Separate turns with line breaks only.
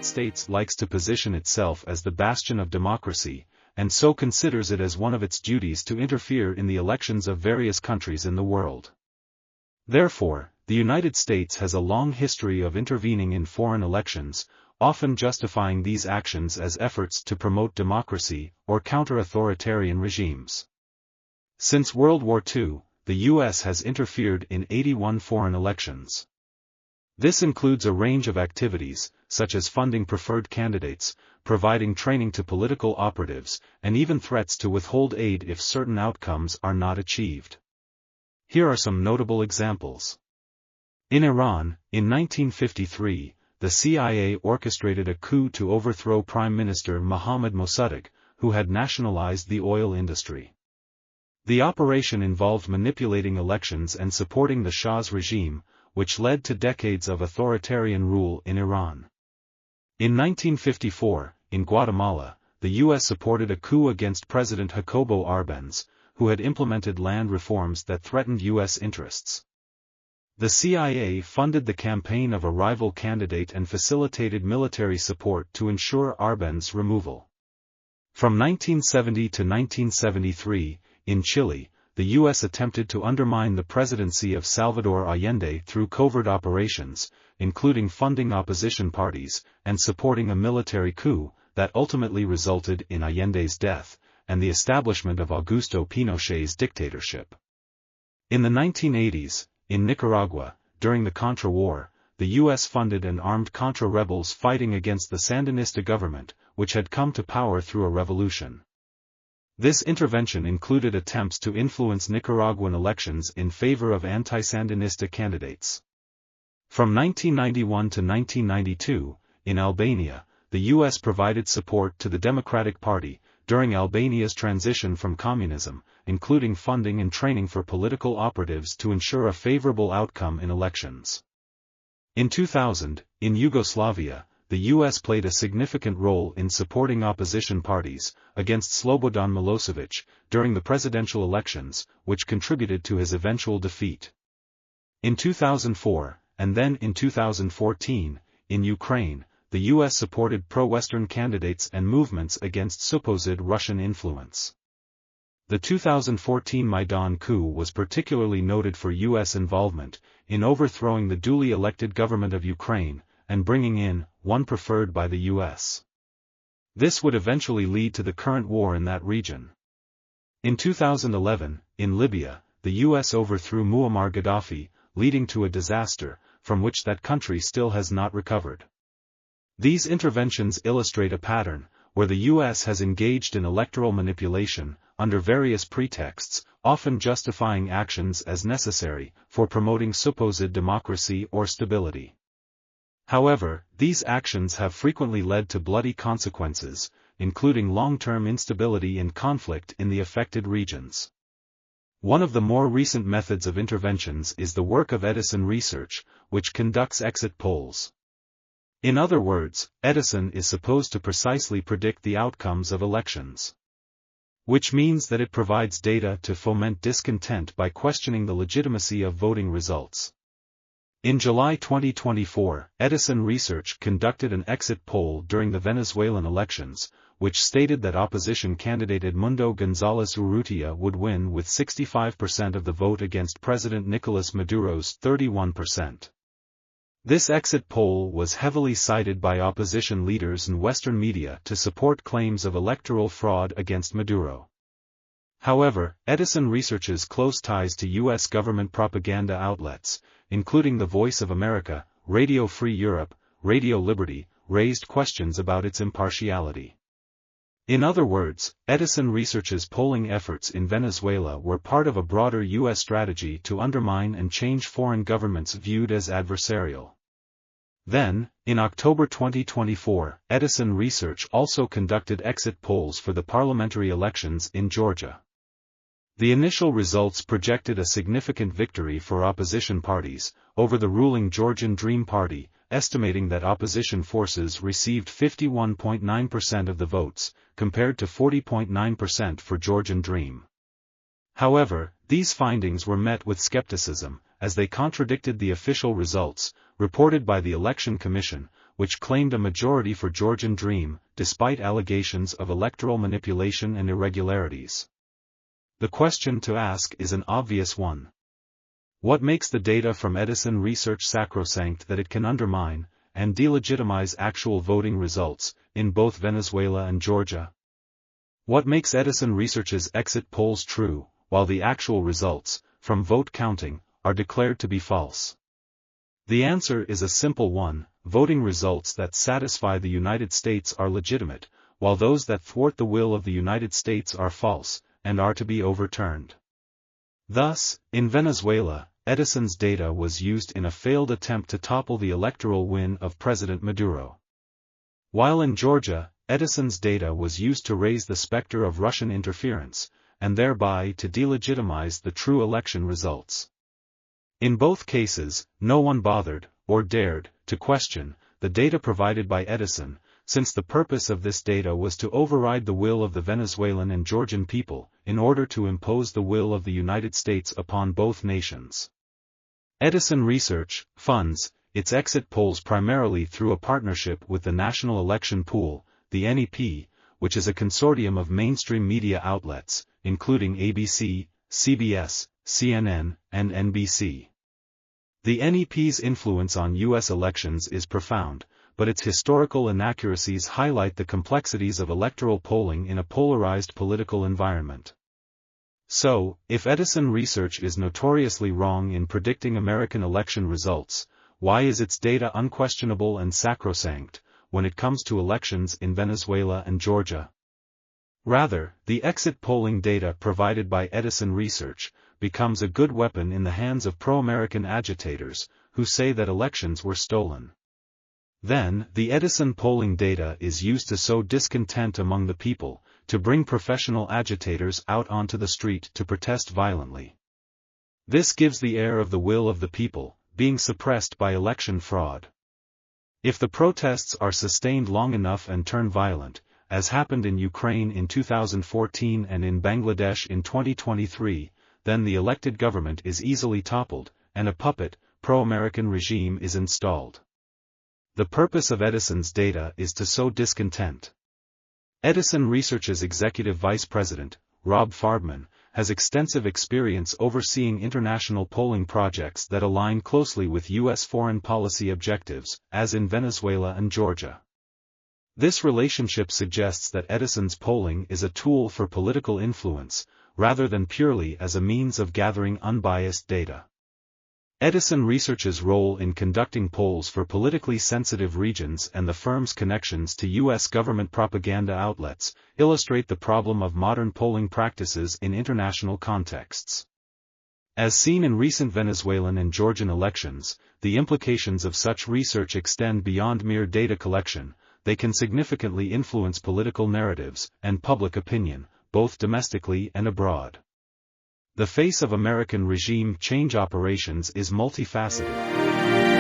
United States likes to position itself as the bastion of democracy, and so considers it as one of its duties to interfere in the elections of various countries in the world. Therefore, the United States has a long history of intervening in foreign elections, often justifying these actions as efforts to promote democracy or counter authoritarian regimes. Since World War II, the U.S. has interfered in 81 foreign elections. This includes a range of activities, such as funding preferred candidates, providing training to political operatives, and even threats to withhold aid if certain outcomes are not achieved. Here are some notable examples. In Iran, in 1953, the CIA orchestrated a coup to overthrow Prime Minister Mohammad Mossadegh, who had nationalized the oil industry. The operation involved manipulating elections and supporting the Shah's regime, which led to decades of authoritarian rule in Iran. In 1954, in Guatemala, the U.S. supported a coup against President Jacobo Arbenz, who had implemented land reforms that threatened U.S. interests. The CIA funded the campaign of a rival candidate and facilitated military support to ensure Arbenz's removal. From 1970 to 1973, in Chile, the U.S. attempted to undermine the presidency of Salvador Allende through covert operations, including funding opposition parties and supporting a military coup that ultimately resulted in Allende's death and the establishment of Augusto Pinochet's dictatorship. In the 1980s, in Nicaragua, during the Contra War, the U.S. funded and armed Contra rebels fighting against the Sandinista government, which had come to power through a revolution. This intervention included attempts to influence Nicaraguan elections in favor of anti-Sandinista candidates. From 1991 to 1992, in Albania, the U.S. provided support to the Democratic Party during Albania's transition from communism, including funding and training for political operatives to ensure a favorable outcome in elections. In 2000, in Yugoslavia, the U.S. played a significant role in supporting opposition parties against Slobodan Milosevic during the presidential elections, which contributed to his eventual defeat. In 2004, and then in 2014, in Ukraine, the U.S. supported pro-Western candidates and movements against supposed Russian influence. The 2014 Maidan coup was particularly noted for U.S. involvement in overthrowing the duly elected government of Ukraine and bringing in one preferred by the U.S. This would eventually lead to the current war in that region. In 2011, in Libya, the U.S. overthrew Muammar Gaddafi, leading to a disaster, from which that country still has not recovered. These interventions illustrate a pattern, where the U.S. has engaged in electoral manipulation, under various pretexts, often justifying actions as necessary for promoting supposed democracy or stability. However, these actions have frequently led to bloody consequences, including long-term instability and conflict in the affected regions. One of the more recent methods of interventions is the work of Edison Research, which conducts exit polls. In other words, Edison is supposed to precisely predict the outcomes of elections. Which means that it provides data to foment discontent by questioning the legitimacy of voting results. In July 2024, Edison Research conducted an exit poll during the Venezuelan elections, which stated that opposition candidate Edmundo González Urrutia would win with 65% of the vote against President Nicolas Maduro's 31%. This exit poll was heavily cited by opposition leaders and Western media to support claims of electoral fraud against Maduro. However, Edison Research's close ties to U.S. government propaganda outlets, including the Voice of America, Radio Free Europe, Radio Liberty, raised questions about its impartiality. In other words, Edison Research's polling efforts in Venezuela were part of a broader U.S. strategy to undermine and change foreign governments viewed as adversarial. Then, in October 2024, Edison Research also conducted exit polls for the parliamentary elections in Georgia. The initial results projected a significant victory for opposition parties over the ruling Georgian Dream Party, estimating that opposition forces received 51.9% of the votes, compared to 40.9% for Georgian Dream. However, these findings were met with skepticism, as they contradicted the official results, reported by the Election Commission, which claimed a majority for Georgian Dream, despite allegations of electoral manipulation and irregularities. The question to ask is an obvious one. What makes the data from Edison research sacrosanct that it can undermine and delegitimize actual voting results in both Venezuela and Georgia? What makes Edison research's exit polls true, while the actual results, from vote counting, are declared to be false? The answer is a simple one: voting results that satisfy the United States are legitimate, while those that thwart the will of the United States are false, and are to be overturned. Thus, in Venezuela, Edison's data was used in a failed attempt to topple the electoral win of President Maduro. While in Georgia, Edison's data was used to raise the specter of Russian interference, and thereby to delegitimize the true election results. In both cases, no one bothered, or dared, to question the data provided by Edison, since the purpose of this data was to override the will of the Venezuelan and Georgian people, in order to impose the will of the United States upon both nations. Edison Research funds its exit polls primarily through a partnership with the National Election Pool, the NEP, which is a consortium of mainstream media outlets, including ABC, CBS, CNN, and NBC. The NEP's influence on U.S. elections is profound, but its historical inaccuracies highlight the complexities of electoral polling in a polarized political environment. So, if Edison Research is notoriously wrong in predicting American election results, why is its data unquestionable and sacrosanct when it comes to elections in Venezuela and Georgia? Rather, the exit polling data provided by Edison Research becomes a good weapon in the hands of pro-American agitators who say that elections were stolen. Then, the Edison polling data is used to sow discontent among the people, to bring professional agitators out onto the street to protest violently. This gives the air of the will of the people being suppressed by election fraud. If the protests are sustained long enough and turn violent, as happened in Ukraine in 2014 and in Bangladesh in 2023, then the elected government is easily toppled, and a puppet, pro-American regime is installed. The purpose of Edison's data is to sow discontent. Edison Research's executive vice president, Rob Farbman, has extensive experience overseeing international polling projects that align closely with U.S. foreign policy objectives, as in Venezuela and Georgia. This relationship suggests that Edison's polling is a tool for political influence, rather than purely as a means of gathering unbiased data. Edison Research's role in conducting polls for politically sensitive regions and the firm's connections to U.S. government propaganda outlets illustrate the problem of modern polling practices in international contexts. As seen in recent Venezuelan and Georgian elections, the implications of such research extend beyond mere data collection. They can significantly influence political narratives and public opinion, both domestically and abroad. The face of American regime change operations is multifaceted.